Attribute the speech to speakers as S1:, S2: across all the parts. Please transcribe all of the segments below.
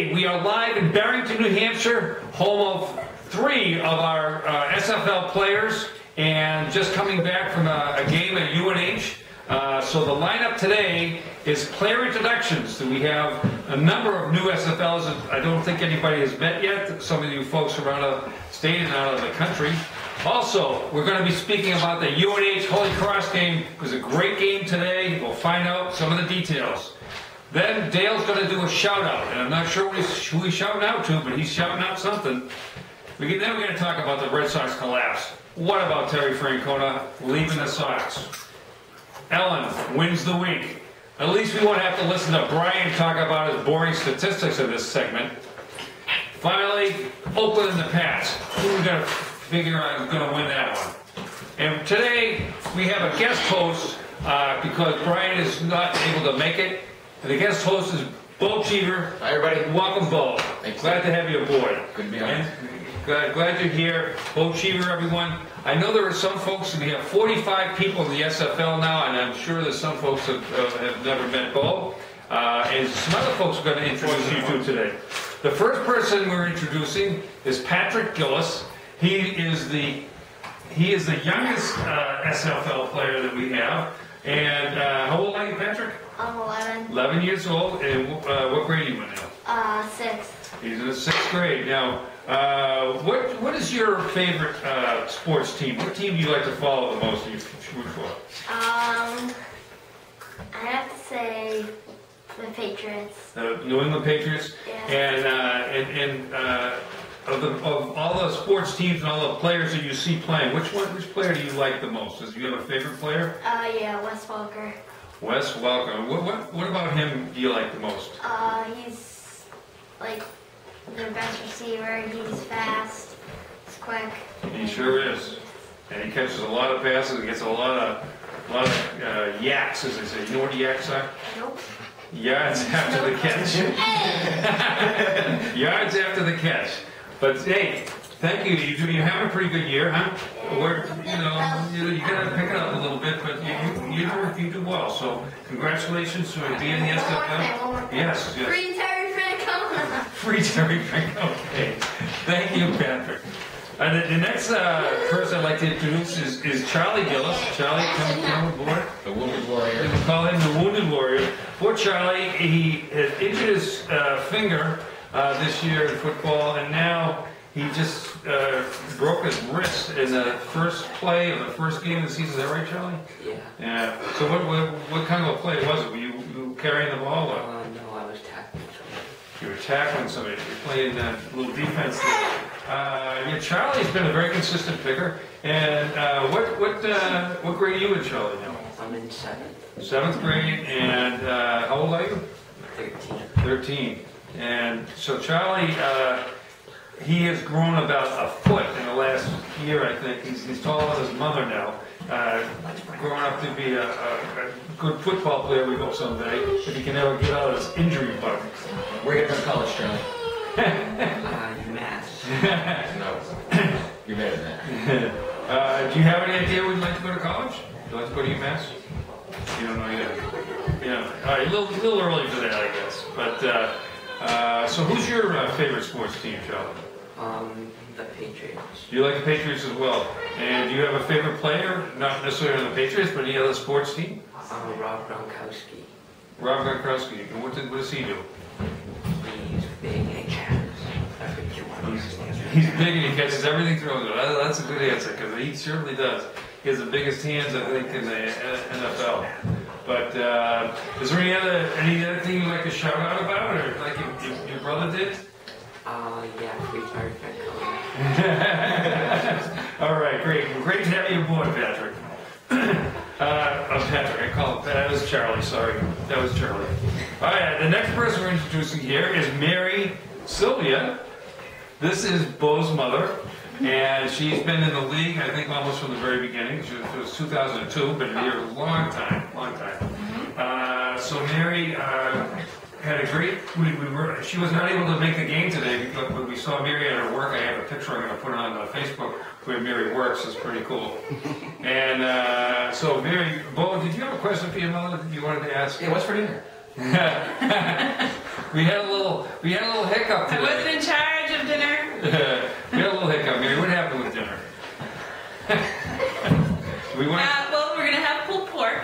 S1: Today, we are live in Barrington, New Hampshire, home of 3 of our SFL players, and just coming back from a game at UNH. So the lineup today is player introductions. So we have a number of new SFLs that I don't think anybody has met yet. Some of you folks around the state and out of the country. Also, we're going to be speaking about the UNH Holy Cross game. It was a great game today. We'll find out some of the details. Then Dale's going to do a shout out, and I'm not sure who he's shouting out to, but he's shouting out something. Then we're going to talk about the Red Sox collapse. What about Terry Francona leaving the Sox? Ellen wins the week. At least we won't have to listen to Brian talk about his boring statistics in this segment. Finally, Oakland and the Pats. Who's going to figure out who's going to win that one? And today we have a guest host because Brian is not able to make it. And the guest host is Bo Cheever.
S2: Hi, everybody.
S1: Welcome, Bo.
S2: Thanks.
S1: Glad to have you aboard.
S2: Good to be on.
S1: Glad you're here. Bo Cheever, everyone. I know there are some folks, we have 45 people in the SFL now, and I'm sure that some folks have never met Bo. And some other folks are going to introduce you to today. The first person we're introducing is Patrick Gillis. He is the youngest SFL player that we have. And how old are you, Patrick?
S3: I'm 11.
S1: 11 years old. And what grade are you in now?
S3: 6th.
S1: He's in the 6th grade. Now, what is your favorite sports team? What team do you like to follow the most? You root for?
S3: I have to say the Patriots.
S1: The New England Patriots.
S3: Yeah.
S1: And of all the sports teams and all the players that you see playing, which player do you like the most? Do you have a favorite player?
S3: Yeah, Wes Welker.
S1: Wes Welker. What about him do you like the most?
S3: He's like their best receiver. He's fast. He's quick.
S1: He sure is. And he catches a lot of passes. He gets a lot of yaks, as they say. You know what yaks are?
S3: Nope.
S1: Yards after the catch. Yards after the catch. But hey, thank you. You're having a pretty good year, huh? You gotta pick it up a little bit, but you do well. So congratulations for being in the SFL. Yes.
S3: Free Terry Francona.
S1: Free Terry Francona. Okay. Thank you, Patrick. The next person I'd like to introduce is Charlie Gillis. Charlie, come aboard.
S2: The Wounded Warrior.
S1: We call him the Wounded Warrior. Poor Charlie, he had injured his finger this year in football, and now he just broke his wrist in the first play of the first game of the season. Is that right, Charlie?
S4: Yeah.
S1: Yeah. So what kind of a play was it? Were you carrying the ball? Or?
S4: No, I was tackling somebody.
S1: You were tackling somebody. You're playing a little defense there. Charlie's been a very consistent picker. And what grade are you in, Charlie, now?
S4: I'm in 7th.
S1: 7th grade. And how old are you?
S4: 13.
S1: 13. And so Charlie, he has grown about a foot in the last year, I think. He's taller than his mother now. Growing up to be a good football player, we hope someday, if he can ever get out of this injury bug.
S2: Where are you going to college, Charlie?
S4: Math.
S2: No. You're better than that.
S1: Do you have any idea where you'd like to go to college? Would you like to go to UMass? You don't know yet. Yeah. All right, a little early for that, I guess. But so, who's your favorite sports team, Charlie?
S4: The Patriots.
S1: You like the Patriots as well. And do you have a favorite player? Not necessarily on the Patriots, but any other sports team?
S4: Rob Gronkowski.
S1: Rob Gronkowski. And what does he do?
S4: He's big and catches everything.
S1: He's big and he catches everything thrown. That's a good answer because he certainly does. He has the biggest hands, I think, in the NFL. But is there any other thing you'd like to shout out about, or like your brother did?
S4: Yeah, Free Terry Francona.
S1: All right, great. Well, great to have you aboard, Patrick. Patrick, I call it. That was Charlie. Sorry, that was Charlie. All right, the next person we're introducing here is Mary Sylvia. This is Bo's mother, and she's been in the league, I think, almost from the very beginning. It was 2002, been here a long time. So Mary had a great. She was not able to make the game today because when we saw Mary at her work, I have a picture I'm going to put on Facebook where Mary works. It's pretty cool. And so Mary, Bo, did you have a question for your mother that you wanted to ask?
S2: Yeah, what's for dinner?
S1: We had a little hiccup
S5: I
S1: today.
S5: wasn't in charge of dinner.
S1: We had a little hiccup, Mary. What happened with dinner? We went.
S5: Well, we're gonna have pulled pork.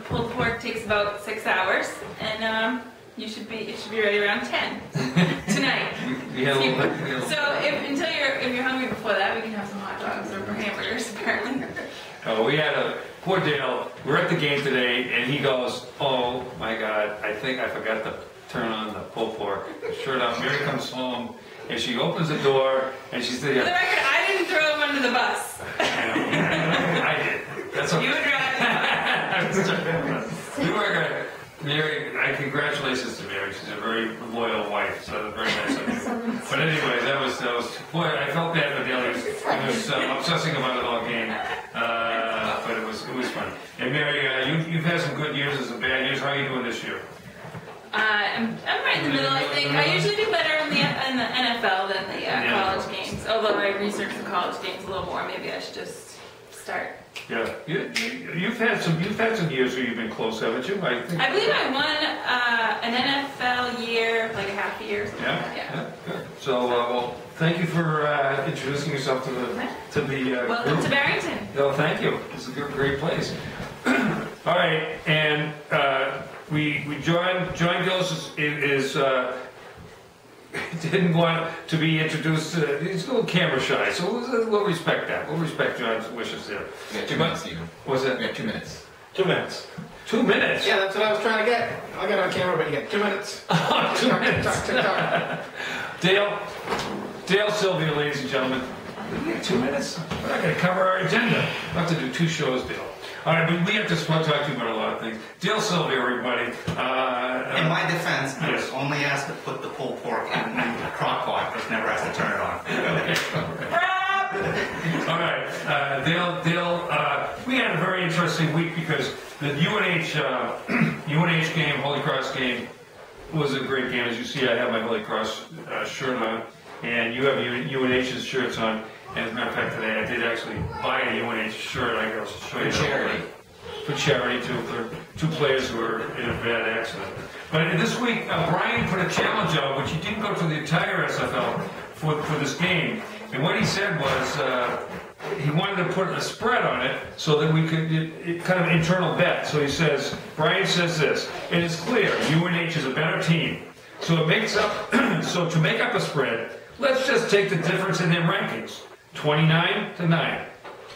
S5: Pulled pork takes about 6 hours, and it should be ready around 10 tonight.
S1: We had a little.
S5: So if you're hungry before that, we can have some hot dogs or hamburgers. Apparently.
S1: Oh, we had a poor Dale. We're at the game today, and he goes, "Oh my God, I think I forgot to turn on the pulled pork." Sure enough, Mary comes home, and she opens the door, and she's
S5: For the
S1: there.
S5: record, I didn't throw him under the bus.
S1: I did. That's okay.
S5: You would rather.
S1: We were gonna, Mary, congratulations to Mary. She's a very loyal wife, so that's very nice of you. But anyway, that was, boy, I felt bad for Dale. He was obsessing about it all game. But it was fun. And Mary, you've had some good years and some bad years. How are you doing this year?
S5: I'm right in the middle, I think. I usually do better in the NFL than the college games. Although I research the college games a little more, maybe I should just start.
S1: Yeah, you've had some years where you've been close, haven't you? I
S5: believe I won an NFL year, like a half a year. Or something.
S1: Yeah, good. So, well, thank you for introducing yourself to the.
S5: Welcome to Barrington.
S1: No, thank you. It's a great place. All right, and we John Gillis is didn't want to be introduced. He's a little camera shy, so we'll respect that. We'll respect John's wishes there.
S2: We got 2 minutes, Stephen.
S1: What's that?
S2: We got 2 minutes.
S1: 2 minutes. 2 minutes.
S6: Yeah, that's what I was trying to get. I got on camera, but you get 2 minutes.
S1: 2 minutes.
S6: Tick-tock.
S1: Dale Sylvia, ladies and gentlemen. We got 2 minutes. We're not going to cover our agenda. We'll have to do 2 shows, Dale. All right, but we have to talk to you about a lot of things. Dale Sylvia, everybody.
S7: In my defense, I was
S1: Yes.
S7: only asked to put the pulled pork in the crock pot. I was never asked to turn it on.
S1: All right, Dale. We had a very interesting week because the UNH game, Holy Cross game, was a great game. As you see, I have my Holy Cross shirt on, and you have UNH's shirts on. And as a matter of fact, today I did actually buy a UNH shirt. I will show you.
S2: For charity.
S1: For charity, too, for 2 players who were in a bad accident. But this week, Brian put a challenge out, which he didn't go to the entire SFL for this game. And what he said was he wanted to put a spread on it so that we could, kind of internal bet. So he says, Brian says this, "It is clear UNH is a better team. So it makes up, so to make up a spread, let's just take the difference in their rankings. 29 to 9.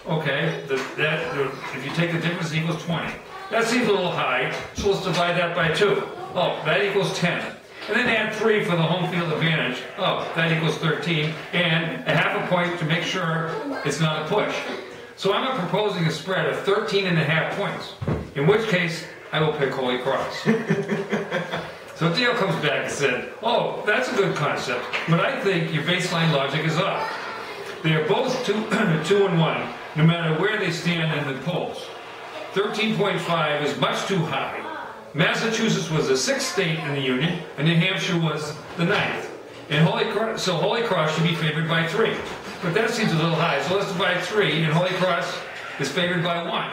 S1: Okay, if you take the difference, it equals 20. That seems a little high, so let's divide that by 2. Oh, that equals 10. And then add 3 for the home field advantage. Oh, that equals 13. And a half a point to make sure it's not a push. So I'm proposing a spread of 13.5 points, in which case I will pick Holy Cross. So Dale comes back and said, "Oh, that's a good concept, but I think your baseline logic is off. They are both 2-1, no matter where they stand in the polls. 13.5 is much too high. Massachusetts was the 6th state in the Union, and New Hampshire was the 9th. And Holy Cross should be favored by 3. But that seems a little high, so let's divide 3, and Holy Cross is favored by 1.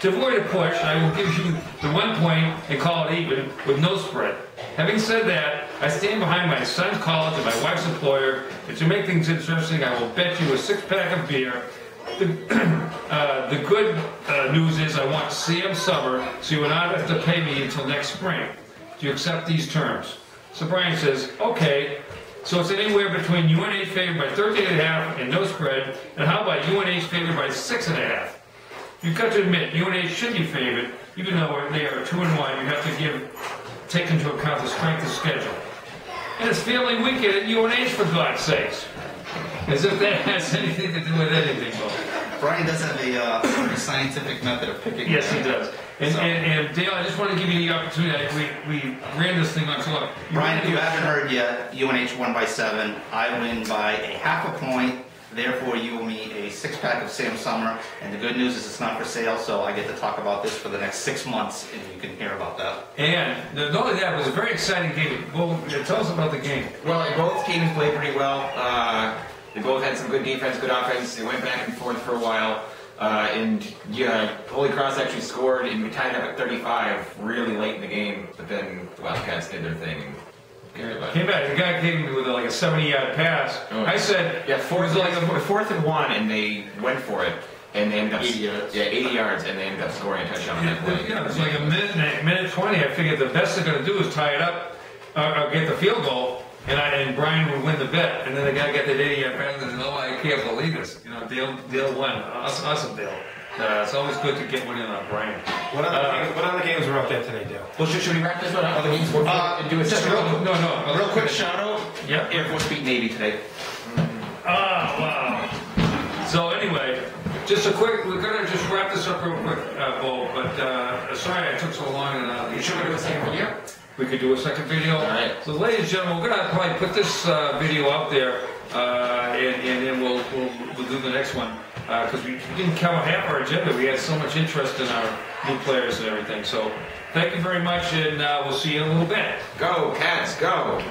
S1: To avoid a push, I will give you the 1 point and call it even with no spread. Having said that, I stand behind my son's college and my wife's employer, and to make things interesting, I will bet you a 6-pack of beer. The good news is I want Sam Summer, so you will not have to pay me until next spring. Do you accept these terms?" So Brian says, "Okay, so it's anywhere between UNH favored by 13.5 and no spread, and how about UNH favored by 6.5? You've got to admit, UNH should be favored, even though they are 2-1. You have to take into account the strength of schedule. And it's family weekend at UNH, for God's sakes. As if that has anything to do with anything, though.
S7: Brian does have a very scientific method of picking.
S1: Yes, he does. And Dale, I just want to give you the opportunity. We ran this thing on so long.
S7: Brian, if you haven't heard yet, UNH won by 7. I win by a half a point. Therefore, you owe me a 6-pack of Sam Summer. And the good news is it's not for sale, so I get to talk about this for the next 6 months, and you can hear about that.
S1: And not only that, it was a very exciting game. Well, tell us about the game.
S2: Well, both teams played pretty well. They both had some good defense, good offense. They went back and forth for a while. And yeah, Holy Cross actually scored, and we tied up at 35 really late in the game. But then the Wildcats did their thing. And
S1: Came back. The guy came with like a 70-yard pass.
S2: Oh.
S1: I said,
S2: yeah,
S1: it was like a
S2: 4th and 1, and they went for it, and they ended up
S6: 80 yards.
S2: Yeah, 80 yards, and they ended up scoring a touchdown on that play.
S1: Yeah, it was like a minute 20. I figured the best they're going to do is tie it up, or get the field goal, and Brian would win the bet. And then the guy got that 80-yard pass, and oh, I can't believe this. You know, Dale won. Awesome, Dale. It's always good to get one in on Brian.
S6: What other games were up there today, Dale?
S2: Well, should we wrap this one up? Other games? And do a
S7: Just real quick shout out.
S1: Yeah.
S7: Air Force beat Navy today.
S1: Oh, wow. So anyway, just a quick, we're going to just wrap this up real quick, Bo, but sorry I took so long. And
S2: Should we do a second video?
S1: we could do a second video.
S2: All right.
S1: So ladies and gentlemen, we're going to probably put this video out there, and then we'll do the next one. Because we didn't cover half our agenda. We had so much interest in our new players and everything. So thank you very much, and we'll see you in a little bit.
S2: Go, Cats, go!